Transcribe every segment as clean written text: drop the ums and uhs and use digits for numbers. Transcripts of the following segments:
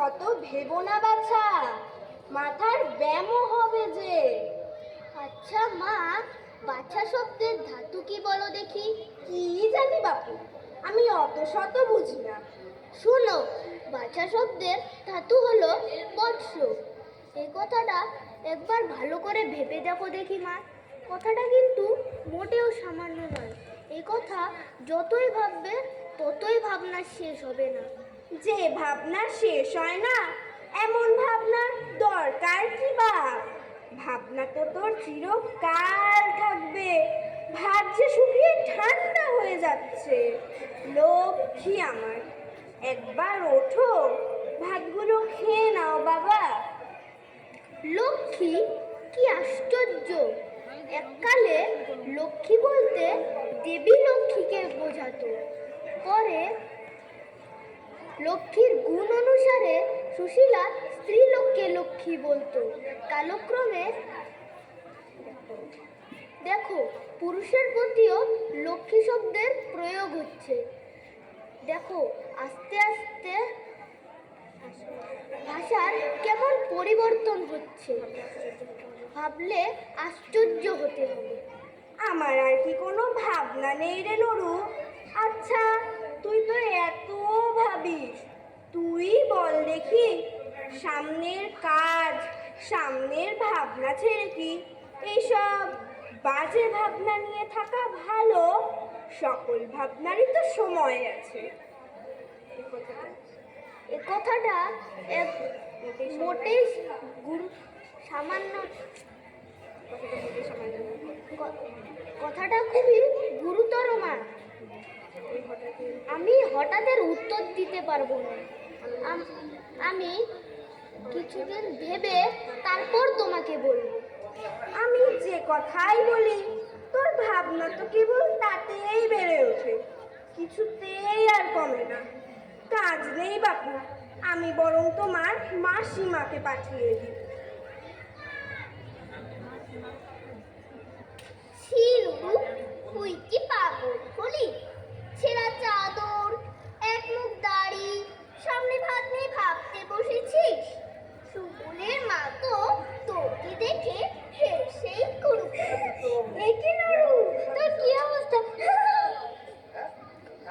অত ভেবো না বাছা, মাথার ব্যায়ামও হবে যে। আচ্ছা মা, বাছা শব্দের ধাতু কি বলো দেখি? কি জানি বাপু, আমি অত শত বুঝি না। শোনো, বাছা শব্দের ধাতু হলো বৎস। এই কথাটা একবার ভালো করে ভেবে দেখো দেখি মা। কথাটা কিন্তু মোটেও সামান্য নয়। এই কথা যতই ভাববে ততই ভাবনা শেষ হবে না। যে ভাবনা শেষ হয় না, এমন ভাবনার দরকার কি বাপ? ভাবনা তো তোর চিরকাল থাকবে। ভাত যে শুকিয়ে ঠান্ডা হয়ে যাচ্ছে। লক্ষ্মী আমার, একবার ওঠো, ভাতগুলো খেয়ে নাও বাবা। লক্ষ্মী? কি আশ্চর্য! এককালে লক্ষ্মী বলতে দেবী লক্ষ্মীকে বোঝাতো। পরে লক্ষ্মীর গুণ অনুসারে সুশীলা স্ত্রীলোককে লক্ষ্মী বলতো। কালক্রমে দেখো, পুরুষের প্রতিও লক্ষ্মী শব্দের প্রয়োগ হচ্ছে। দেখো, আস্তে আস্তে ভাষার কেমন পরিবর্তন হচ্ছে, ভাবলে আশ্চর্য হতে হবে। আমার আর কি কোনো ভাবনা নেই রে নরু? আচ্ছা, তুই তো এত ভাবিস, তুই বল দেখি, সামনের কাজ, সামনের ভাবনা ছেড়ে কি এইসব বাজে ভাবনা নিয়ে থাকা ভালো? সকল ভাবনারই তো সময় আছে। এ কথাটা মোটেই সামান্য, কথাটা খুবই গুরুতর মা। আমি হঠাৎ উত্তর দিতে পারবো না। আমি কিছুদিন ভেবে তারপর তোমাকে বলবো। আমি যে কথাই বলি, তোর ভাবনা তো কেবল তাতেই বেড়ে ওঠে, কিছুতেই আর কমে না। কাজ নেই বাপু, আমি বরং তোমার মাসিমাকে পাঠিয়ে দিই। তুই কি পাগল হলি? ছেঁড়া চাদর, এক মুখ দাড়ি, সামনে ভাত নিয়ে ভাবতে বসেছিস? সুবলের মা তো তোকে দেখে হেসেই তোর কি অবস্থা?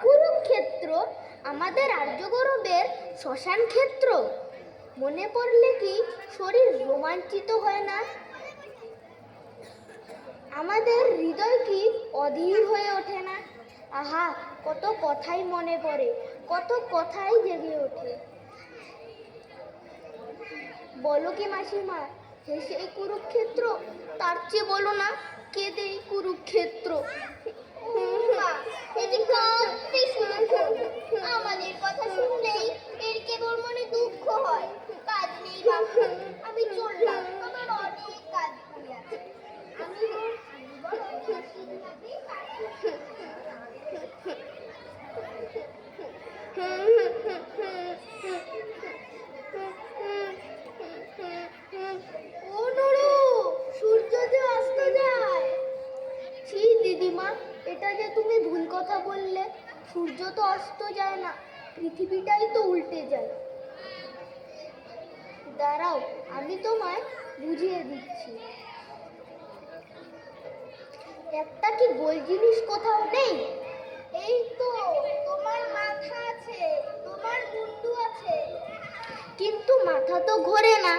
কুরুক্ষেত্র আমাদের আর্য গৌরবের শ্মশান ক্ষেত্র। মনে পড়লে কি শরীর রোমাঞ্চিত হয় না? আমাদের হৃদয় কি অধীর হয়ে ওঠে না? আহা, কত কথাই মনে পড়ে, কত কথাই জেগে ওঠে। বলো কি মাসিমা, হেসে কুরুক্ষেত্র, তার চেয়ে বলো না কেঁদে কুরুক্ষেত্র। আমাদের কথা শুনলেই এর কেবল মনে দুঃখ হয়। কাজ নেই বাবু, আমি চললাম, আমার অনেক কাজ পড়ে আছে। আমি সূর্য যে অস্ত যায়। ছি দিদিমা, এটা যে তুমি ভুল কথা বললে। সূর্য তো অস্ত যায় না, পৃথিবীটাই তো উল্টে যায়। দাঁড়াও, আমি তোমায় বুঝিয়ে দিচ্ছি। একটা কি গোল জিনিস কোথাও নেই? এই তো, তোমার মাথা আছে, তোমার মুন্ডু আছে, কিন্তু মাথা তো ঘোরে না।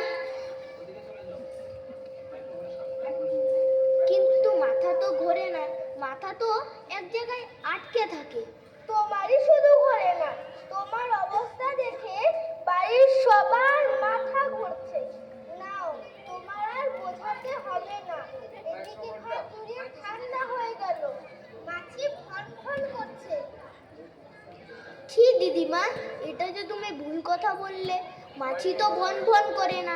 মাথা তো এক জায়গায় আটকে থাকে। তোমারই শুধু ঘোরে না, তোমার অবস্থা দেখে বাড়ির সবার মাথা ঘুরছে। নাও, তোমার আর বোঝাতে হবে না। এদিকে ঘর জুড়ে ঠান্ডা হয়ে গেল, মাছি ভন ভন করছে। ছি দিদিমা, এটা যে তুমি ভুল কথা বললে। মাছি তো ভন ভন করে না,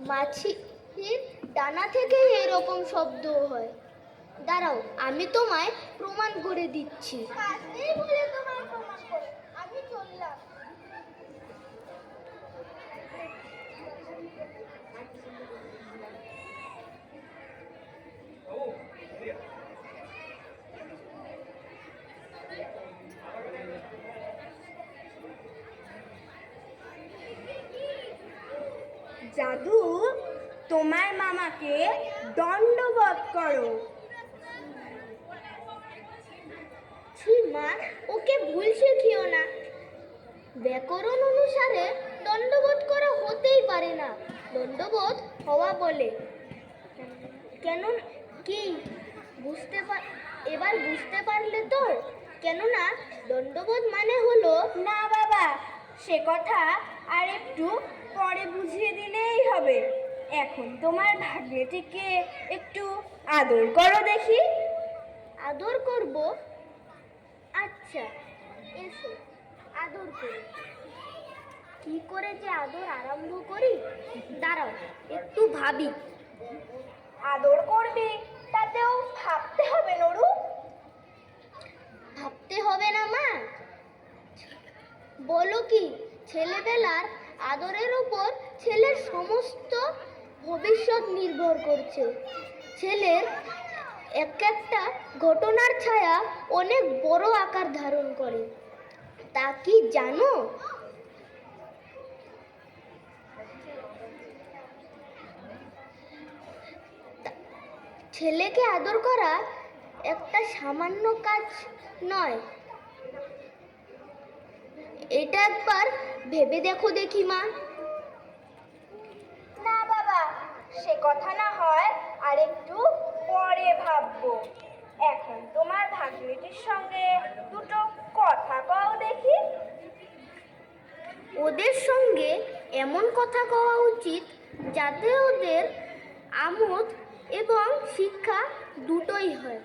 মাছির ডানা থেকে এরকম শব্দ হয়। দাঁড়াও, আমি তোমায় প্রমাণ করে দিচ্ছি। আমি চললাম। জাদু, তোমার মামাকে দণ্ডবধ করো। ছি মা, ওকে ভুল শেখিও না। ব্যাকরণ অনুসারে দণ্ডবোধ করা হতেই পারে না, দণ্ডবোধ হওয়া বলে। কেন কি এবার বুঝতে পারলে তো? কেননা দণ্ডবোধ মানে হলো। না বাবা, সে কথা আর একটু পরে বুঝিয়ে দিলেই হবে। এখন তোমার ভাগ্নেটিকে একটু আদর করো দেখি। আদর করব? আচ্ছা, এসো আদর করি। কি করে যে আদর আরম্ভ করি, দাঁড়াও একটু ভাবি। আদর করবে, তাতেও ভাবতে হবে নরু। ভাবতে হবে না মা? বলো কি, ছেলেবেলার আদরের উপর ছেলের সমস্ত ভবিষ্যৎ নির্ভর করছে। ছেলের এক একটা ঘটনার ছায়া অনেক বড় আকার ধারণ করে, তা কি জানো? ছেলেকে আদর করা একটা সামান্য কাজ নয়। এটা একবার ভেবে দেখো দেখি মা। না বাবা, সে কথা না হয় আর একটু পরে ভাববো। এখন তোমার ভাগ্নেটির সঙ্গে দুটো কথা কও দেখি। ওদের সঙ্গে এমন কথা কওয়া উচিত যাতে ওদের আমোদ এবং শিক্ষা দুটোই হয়।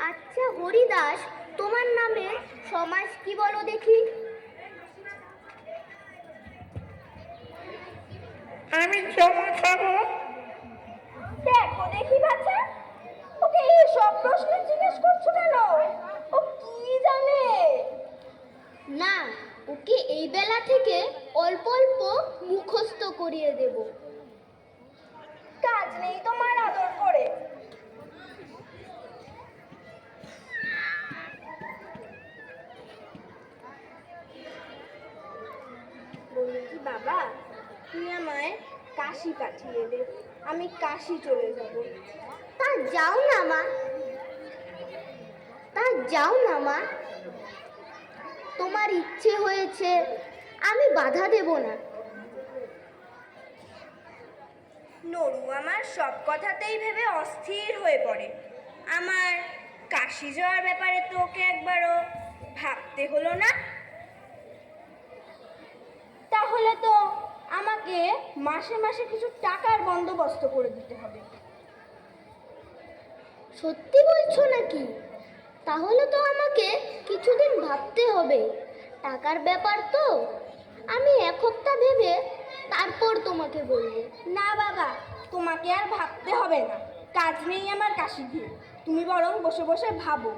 আচ্ছা হরিদাস, তোমার নামে সমাজ কি বলো দেখি? আমি চমক খাবো। দেখো দেখি বাচ্চা, ওকে এই সব প্রশ্ন জিজ্ঞেস করছো কেন? ও কি জানে? না, ওকে এই বেলা থেকে অল্প অল্প মুখস্থ করিয়ে দেব। কাজ নেই তোমার আদর করে। বলি কি বাবা, তুই আমায় কাশি পাঠিয়ে দে, আমি কাশি চলে যাব। তা যাও না মা, তোমার ইচ্ছে হয়েছে, আমি বাধা দেব না। নরু আমার সব কথাতেই ভেবে অস্থির হয়ে পড়ে। আমার কাশি যাওয়ার ব্যাপারে তো ওকে একবারও ভাবতে হলো না। তাহলে তো আমাকে মাসে মাসে কিছু টাকার বন্দোবস্ত করে দিতে হবে। সত্যি বলছো নাকি? তাহলে তো আমাকে কিছুদিন ভাবতে হবে। টাকার ব্যাপার তো, আমি এক সপ্তাহ ভেবে তারপর তোমাকে বলবো। না বাবা, তোমাকে আর ভাবতে হবে না, কাজ নেই আমার কাশি দিয়ে। তুমি বরং বসে বসে ভাবো